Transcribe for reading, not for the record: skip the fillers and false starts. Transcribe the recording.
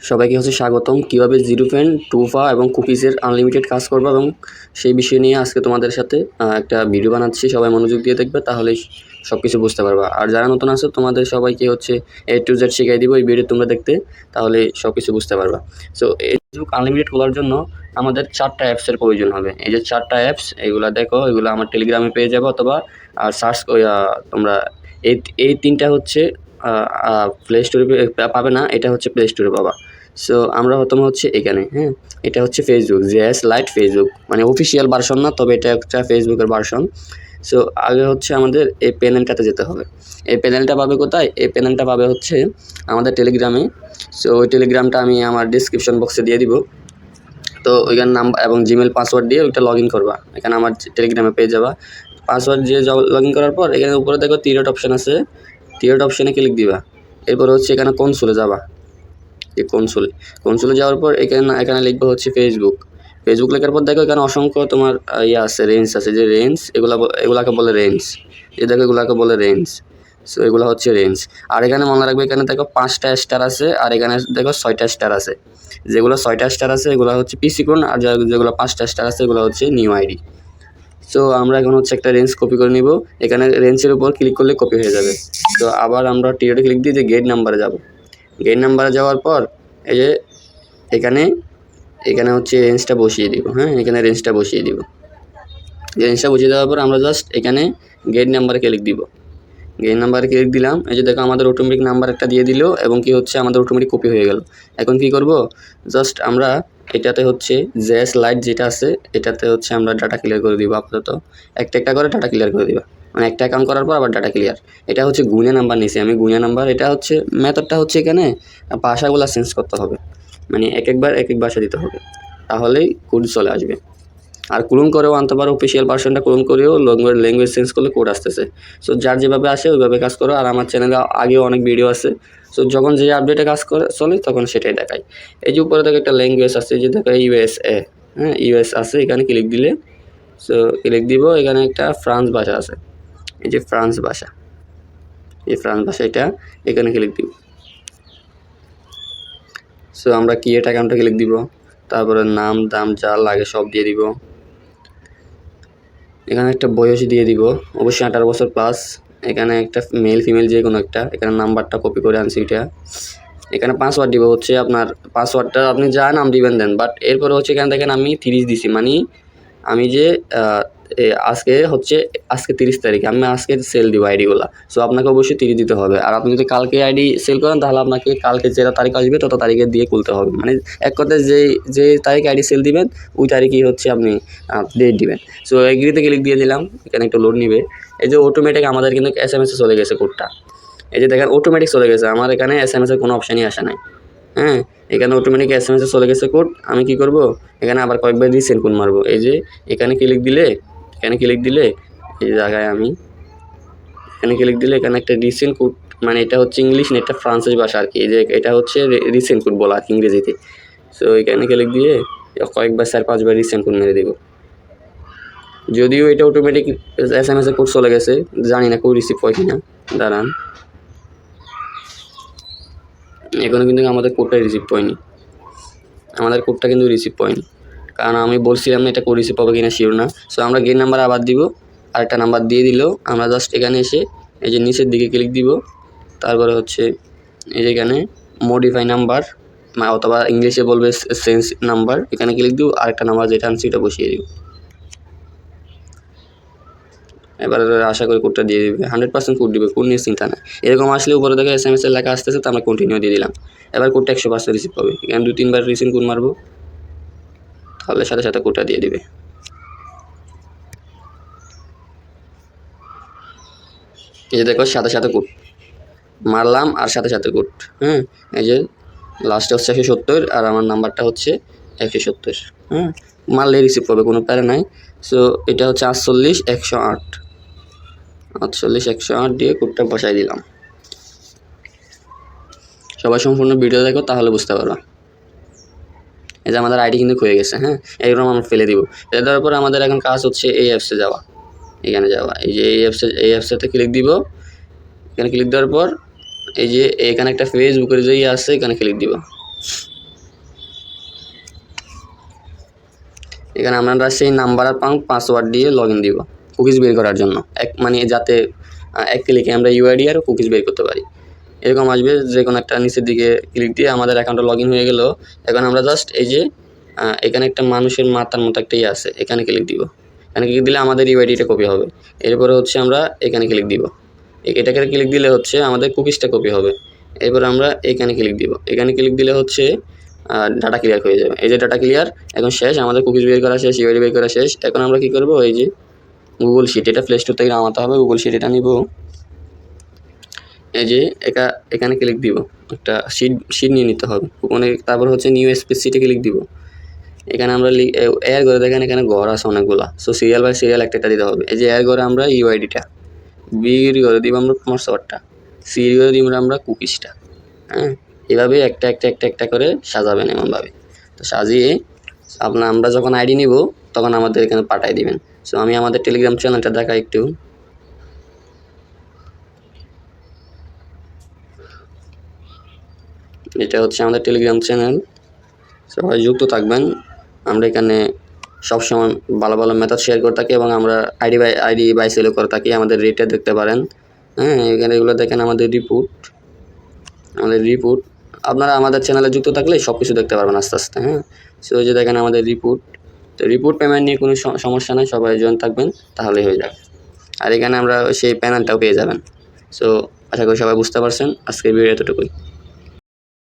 সবাইকে স্বাগতম। কিভাবে জিরোফেন, টুফা এবং কুকিজের আনলিমিটেড কাজ করবে এবং সেই বিষয় নিয়ে আজকে তোমাদের সাথে একটা ভিডিও বানাচ্ছি। সবাই মনোযোগ দিয়ে দেখবে, তাহলেই সব কিছু বুঝতে পারবা। আর যারা নতুন আছে তোমাদের সবাইকে A to Z শিখাই দিব এই ভিডিও তোমরা দেখতে, তাহলে সব কিছু বুঝতে পারবা। সো ফেসবুক আনলিমিটেড খোলার জন্য আমাদের 4টা অ্যাপসের প্রয়োজন হবে। এই যে 4টা অ্যাপস, এগুলো দেখো, এগুলো আমার টেলিগ্রামে পেয়ে যাবে, অথবা সার্চ তোমরা এই 3টা প্লে স্টোরে পাবে না, এটা প্লে স্টোরে পাবা। সো আমরা প্রথমে এখানে, হ্যাঁ, এটা ফেসবুক জেএস লাইট ফেসবুক, মানে অফিসিয়াল ভার্সন না, তবে এটা একটা ফেসবুকের ভার্সন। সো আগে আমাদের এই প্যানেলটাতে যেতে হবে। এই প্যানেলটা পাবে কোথায়? এই প্যানেলটা পাবে আমাদের টেলিগ্রামে। সো ওই টেলিগ্রামটা আমি আমার ডিসক্রিপশন বক্সে দিয়ে দিব। তো ওইখানে নাম্বার এবং জিমেল পাসওয়ার্ড দিয়ে ওইটা লগ ইন করবা। এখানে আমার টেলিগ্রামে পেয়ে যাবা। পাসওয়ার্ড দিয়ে লগ ইন করার পর এখানে উপরে দেখো 3 অপশান আছে, 3 অপশানে ক্লিক দিবা। এরপর এখানে কনসোলে যাবা। এই কনসোলে যাওয়ার পর এখানে লিখবো ফেসবুক লেখার পর দেখো এখানে অসংখ্য তোমার আছে, রেঞ্জ আছে। যে রেঞ্জ, এগুলাকে বলে রেঞ্জ। এই দেখো, এগুলাকে বলে রেঞ্জ। সো এগুলো রেঞ্জ। আর এখানে মনে রাখবে, এখানে দেখো 5টা স্টার আছে, আর এখানে দেখো 6টা স্টার আছে। যেগুলো 6টা স্টার আছে এগুলো পিসি কোন, আর যেগুলো 5টা স্টার আছে এগুলো নিউ আইডি। সো আমরা এখন একটা রেঞ্জ কপি করে নিব। এখানে রেঞ্জের উপর ক্লিক করলে কপি হয়ে যাবে। তো আবার আমরা টিওতে ক্লিক দিয়ে যে গেট নাম্বারে যাব। গেট নাম্বারে যাওয়ার পর এই যে এখানে রেঞ্জটা বসিয়ে দিব। হ্যাঁ, এখানে রেঞ্জটা বসিয়ে দিব। রেঞ্জটা বসিয়ে দেওয়ার পর আমরা জাস্ট এখানে গেট নাম্বারে ক্লিক দিব। গেট নাম্বারে ক্লিক দিলাম। এই যে দেখো আমাদের অটোমেটিক নাম্বার একটা দিয়ে দিল, এবং কি আমাদের অটোমেটিক কপি হয়ে গেল। এখন কি করব? জাস্ট আমরা এটাতে জেএস লাইট যেটা আছে, এটাতে আমরা ডাটা ক্লিয়ার করে দিব। আপাতত একটা করে ডাটা ক্লিয়ার করে দিবা, মানে একটা অ্যাকাউন্ট করার পর আবার ডাটা ক্লিয়ার। এটা গুণে নাম্বার নিছি আমি, গুণে নাম্বার। এটা মেথডটা এখানে ভাষাগুলো চেঞ্জ করতে হবে, মানে এক এক ভাষা দিতে হবে, তাহলেই কোড চলে আসবে। আর ক্লোন করেও আনতে পারো, অফিসিয়াল ভার্সনটা ক্লোন করেও ল্যাঙ্গুয়েজ চেঞ্জ করলে কোড আসতেছে। সো যার যেভাবে আসে ওইভাবে কাজ করো। আর আমার চ্যানেলে আগেও অনেক ভিডিও আছে। সো যখন যে আপডেটে কাজ চলে তখন সেটাই দেখায়। এই যে উপরে দেখো একটা ল্যাঙ্গুয়েজ আছে, যে দেখো ইউএসএ, হ্যাঁ, ইউএস আছে। এখানে ক্লিক দিলে, সো ক্লিক দিব, এখানে একটা ফ্রান্স ভাষা আছে। এই যে ফ্রান্স ভাষা, এটা এখানে ক্লিক দিব। সো আমরা ক্রিয়েট অ্যাকাউন্টে ক্লিক দিব, তারপরে নাম দাম যা লাগে সব দিয়ে দিব। এখানে একটা বয়স দিয়ে দিব, অবশ্যই 18 বছর প্লাস। এখানে একটা মেল ফিমেল যে কোনো একটা। এখানে নাম্বারটা কপি করে আনছি এটা। এখানে পাসওয়ার্ড দিব, আপনার পাসওয়ার্ডটা আপনি যা নাম দিবেন দেন। বাট এরপরে এখানে দেখেন আমি 30 দিছি, মানে আমি যে আজকে 30 তারিখ, আমি আজকে সেল দিব আইডিগুলো। সো আপনাকে অবশ্যই 30 দিতে হবে। আর আপনি যদি কালকে আইডি সেল করেন, তাহলে আপনাকে কালকে যেটা তারিখ আসবে তত তারিখে দিয়ে খুলতে হবে। মানে এক কথায় যে তারিখে আইডি সেল দিবেন ওই তারিখেই আপনি ডেট দিবেন। সো এগ্রিতে ক্লিক দিয়ে দিলাম। এখানে একটু লোড নিবে। এই যে অটোমেটিক আমাদের কিন্তু SMS-এ চলে গেছে কোডটা। এই যে দেখেন অটোমেটিক চলে গেছে, আমার এখানে SMS-এর কোনো অপশানই আসে নাই। হ্যাঁ, এখানে অটোমেটিক SMS-এ চলে গেছে কোড। আমি কি করব? এখানে আবার কয়েকবার রিসেন্ড কোড মারবো। এই যে এখানে ক্লিক দিলে, এই জায়গায় আমি এখানে ক্লিক দিলে এখানে একটা রিসেন্ট কোড, মানে এটা ইংলিশ না, এটা ফ্রান্সিস ভাষা আর কি। এই যে এটা রিসেন্ট কোড বলা ইংরেজিতে। সো এখানে ক্লিক দিয়ে কয়েকবার 4-5বার রিসেন্ট কোড মেরে দেবো। যদিও এটা অটোমেটিক SMS-এ কোড চলে গেছে, জানি না কোড রিসিভ হয় কিনা। দাঁড়ান, এখনো কিন্তু আমাদের কোডটা রিসিভ হয়নি। কারণ আমি বলছিলাম না এটা কোড রিসিভ হবে কিনা শিওর না। সো আমরা গেট নাম্বার আবার দিব, আরেকটা নাম্বার দিয়ে দিল। আমরা জাস্ট এখানে এসে এই যে নিচের দিকে ক্লিক দিব। তারপরে এই যে এখানে মডিফাই নাম্বার, অথবা ইংলিশে বলবে চেঞ্জ নাম্বার। এখানে ক্লিক দিব, আরেকটা নাম্বার যেটা আনছি এটা বসিয়ে দিব। এবার আশা করি কোডটা দিয়ে দিবে, 100% কোড দিবে, কোড নিয়ে চিন্তা না। এরকম আসলে উপরে দেখে SMS-এর লেখা আসতেছে, তো আমরা কন্টিনিউ দিয়ে দিলাম। এবার কোডটা 100% রিসিভ পাবে। এখানে 2-3বার রিসেন্ট কোড মারবো, তাহলে সাথে সাথে কোডটা দিয়ে দিবে। এই যে দেখো সাথে সাথে কোড মারলাম, আর সাথে সাথে কোড। হ্যাঁ, এই যে লাস্টে 170, আর আমার নাম্বারটা 170। হ্যাঁ, মারলে রিসিভ পাবে, কোনো প্যারা নাই। সো এটা 48-108 দিয়ে কোডটা বসাই দিলাম। সবাই সম্পূর্ণ ভিডিও দেখো, তাহলে বুঝতে পারবা। এই যে আমাদের আইডি কিন্তু হয়ে গেছে। হ্যাঁ, এইরকম আমরা ফেলে দিব। ফেলে দেওয়ার পর আমাদের এখন কাজ এই অ্যাপসে যাওয়া। এখানে যাওয়া, এই যে এই অ্যাপসটাতে ক্লিক দিব। এখানে ক্লিক দেওয়ার পর এই যে এখানে একটা ফেসবুকের যে আছে, এখানে ক্লিক দিব। এখানে আমরা সেই নাম্বার আর পাসওয়ার্ড দিয়ে লগ ইন দিব কুকিজ বের করার জন্য, মানে যাতে এক ক্লিকে আমরা ইউআইডি আর কুকিজ বের করতে পারি। এরকম আসবে, যে কোনো একটা নিচের দিকে ক্লিক দিয়ে আমাদের অ্যাকাউন্টে লগ ইন হয়ে গেল। এখন আমরা জাস্ট এই যে এখানে একটা মানুষের মাথার মতো একটা আছে, এখানে ক্লিক দিব। এখানে ক্লিক দিলে আমাদের ইউআইডিটা কপি হবে। এরপরে হচ্ছে আমরা এখানে ক্লিক দিব, এটাকে ক্লিক দিলে হচ্ছে আমাদের কুকিজটা কপি হবে। এরপর আমরা এখানে ক্লিক দিব, এখানে ক্লিক দিলে হচ্ছে ডাটা ক্লিয়ার হয়ে যাবে। এই যে ডাটা ক্লিয়ার, এখন শেষ, আমাদের কুকিজ বের করা শেষ, ইউআইডি বের করা শেষ। এখন আমরা কী করবো, এই যে গুগল শিট, এটা প্লে স্টোর থেকে নামাতে হবে। গুগল শিট এটা নিব, এই যে এখানে ক্লিক দিব, একটা শিট নিয়ে নিতে হবে অনেক। তারপর হচ্ছে নিউ স্প্রেডশিটে ক্লিক দিব। এখানে আমরা এর ঘরে দেখেন এখানে ঘর আছে অনেকগুলা, সো সিরিয়াল বাই সিরিয়াল একটা দিতে হবে। এই যে এর ঘরে আমরা ইউআইডিটা, বির ঘরে দিব আমরা পাসওয়ার্ডটা, সির ঘরে দিব আমরা কুকিজটা। হ্যাঁ, এভাবে একটা একটা একটা একটা করে সাজাবেন এমনভাবে। তো সাজিয়ে আমরা যখন আইডি নিব তখন আমাদের এখানে পাঠাই দিবেন। সো আমি আমাদের টেলিগ্রাম চ্যানেলটা দেখাই একটু। এটা হচ্ছে আমাদের টেলিগ্রাম চ্যানেল, সবাই যুক্ত থাকবেন। আমরা এখানে সবসময় ভালো ভালো মেথড শেয়ার করে থাকি এবং আমরা আইডি বাই সেলও করে থাকি। আমাদের রেটটা দেখতে পারেন। হ্যাঁ, এখানে এগুলো দেখেন আমাদের রিপোর্ট। আপনারা আমাদের চ্যানেলে যুক্ত থাকলে সব কিছু দেখতে পারবেন আস্তে আস্তে। হ্যাঁ, সো এই যে দেখেন আমাদের রিপোর্ট। তো রিপোর্ট পেমেন্ট নিয়ে কোনো সমস্যা নেই, সবাই জয়েন থাকবেন তাহলেই হয়ে যাবে। আর এখানে আমরা সেই প্যানেলটাও পেয়ে যাবেন। সো আশা করি সবাই বুঝতে পারছেন। আজকের ভিডিও এতটুকুই।